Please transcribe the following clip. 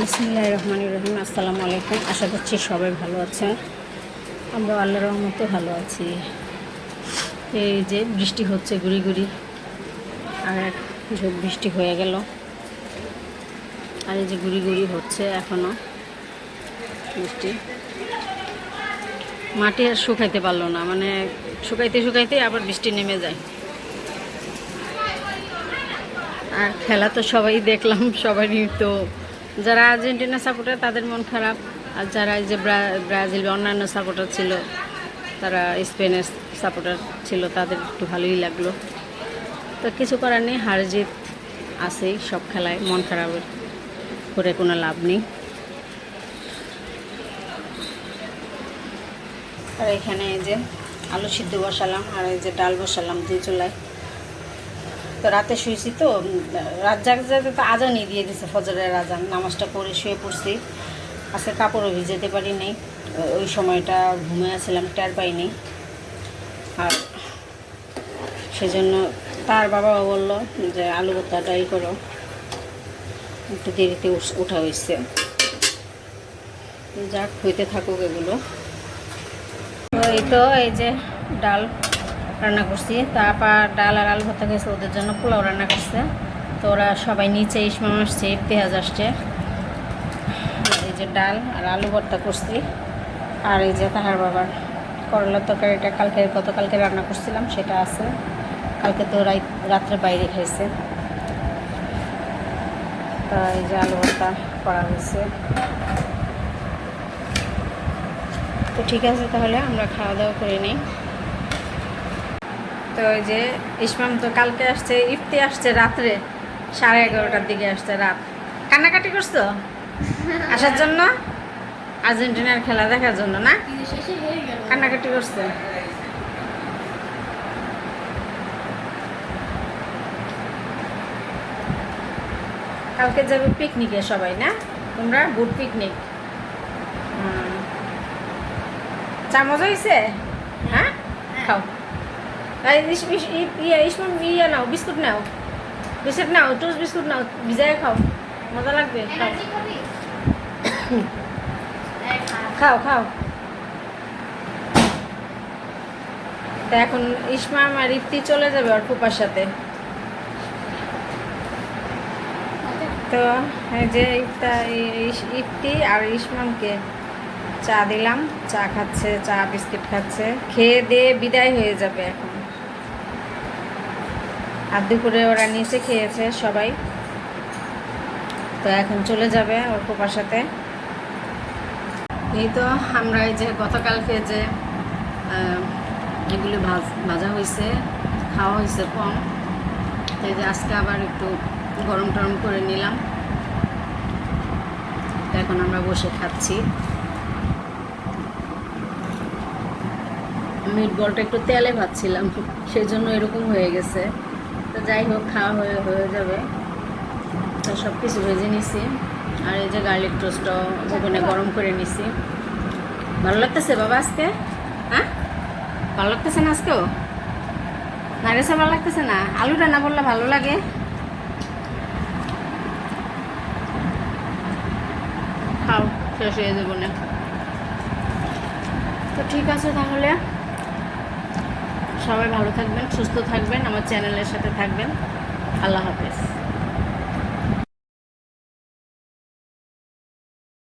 বিসমিল্লাহির রহমানির রহিম। আসসালামু আলাইকুম। আশা করছি সবাই ভালো আছেন। আমরা আল্লাহর রহমতে ভালো আছি। এই যে বৃষ্টি হচ্ছে গুড়ি গুড়ি, আর এক ঝোপ বৃষ্টি হয়ে গেল, আর এই যে গুড়ি গুড়ি হচ্ছে এখনও বৃষ্টি। মাটি আর শুকাইতে পারলো না, মানে শুকাইতে শুকাইতে আবার বৃষ্টি নেমে যায়। আর খেলা তো সবাই দেখলাম, সবারই তো যারা আর্জেন্টিনা সাপোর্টার তাদের মন খারাপ, আর যারা এই যে ব্রাজিল বা অন্যান্য সাপোর্টার ছিল, তারা স্পেনের সাপোর্টার ছিল, তাদের একটু ভালোই লাগলো। তো কিছু করার নেই, হার জিত আছেই সব খেলায়, মন খারাপ করে কোনো লাভ নেই। আর এখানে এই যে আলু সিদ্ধ বসালাম, আর এই যে ডাল বসালাম দুই চুলায়। তো রাতে শুয়েছি, তো রাত জাগতে তো আজানই দিয়ে দিছে, ফজরের আজান। নামাজটা পড়ে শুয়ে পড়ছি। আজকে কাপড়ও ভিজাতে পারি নাই, ওই সময়টা ঘুমিয়ে আসছিলাম, টের পাইনি। আর সেজন্য তার বাবাও বললো যে আলু ভর্তাটাই করো, একটু দেরিতে ওঠা হয়েছে। যাক, হইতে থাকুক এগুলো। তো এই যে ডাল রান্না করছি, তারপর ডাল আর আলু ভর্তা খেয়েছে, ওদের জন্য পোলাও রান্না করছে। তো ওরা সবাই নিচে, ইসমাম আসছে, পেঁয়াজ আসছে। এই যে ডাল আর আলু ভর্তা করছি। আর এই যে তাহার বাবার করলার তরকারিটা গতকালকে রান্না করছিলাম, সেটা আছে। কালকে তো রাত্রে বাইরে খাইছে। তা এই যে আলু ভর্তা করা হয়েছে। তো ঠিক আছে, তাহলে আমরা খাওয়া দাওয়া করে নিই। তো ওই যে ইসমাম তো কালকে আসছে, ইফতি আসছে রাত্রে 11:30টার দিকে আসছে, রাত। কান্নাকাটি করছো আসার জন্য, আর্জেন্টিনার খেলা দেখার জন্য না? কান্নাকাটি করছে। কালকে যাবে পিকনিকে সবাই, না? তোমরা বুট পিকনিক। চা মজা হয়েছে? হ্যাঁ, খাও। ইসমাম ইয়ে নাও, বিস্কুট নাও, টোস্ট বিস্কুট নাও, ভিজায় খাও, মজা লাগবে। খাও খাও। তা এখন ইসমাম আর ইফতি চলে যাবে ওর ফুপার সাথে। তো এই যে ইফতি আর ইসমামকে চা দিলাম, চা খাচ্ছে, চা বিস্কিট খাচ্ছে, খেয়ে দিয়ে বিদায় হয়ে যাবে এখন। আর দুপুরে ওরা নিচে খেয়েছে সবাই, তো এখন চলে যাবে ওর ফুপার সাথে। এই তো আমরা এই যে গতকালকে যে এগুলি ভাজা হয়েছে, খাওয়া হয়েছে কম, তো এই যে আজকে আবার একটু গরম টরম করে নিলাম। তো এখন আমরা বসে খাচ্ছি। মিট বলটা একটু তেলে ভাজছিলাম, সেই জন্য এরকম হয়ে গেছে। তো যাই হোক, খাওয়া হয়ে যাবে। তো সব কিছু ভেজে নিছি। আর এই যে গার্লিক টোস্টটাও ওখানে গরম করে নিছি। ভালো লাগতেছে বাবা আজকে? হ্যাঁ, ভালো লাগতেছে না আজকেও? নাগেসা ভালো লাগতেছে না? আলু রান্না করলে ভালো লাগে। খাও, শেষ হয়ে যাবো না। তো ঠিক আছে, তাহলে সবাই ভালো থাকবেন, সুস্থ থাকবেন, আমার চ্যানেলের সাথে থাকবেন। আল্লাহ হাফেজ।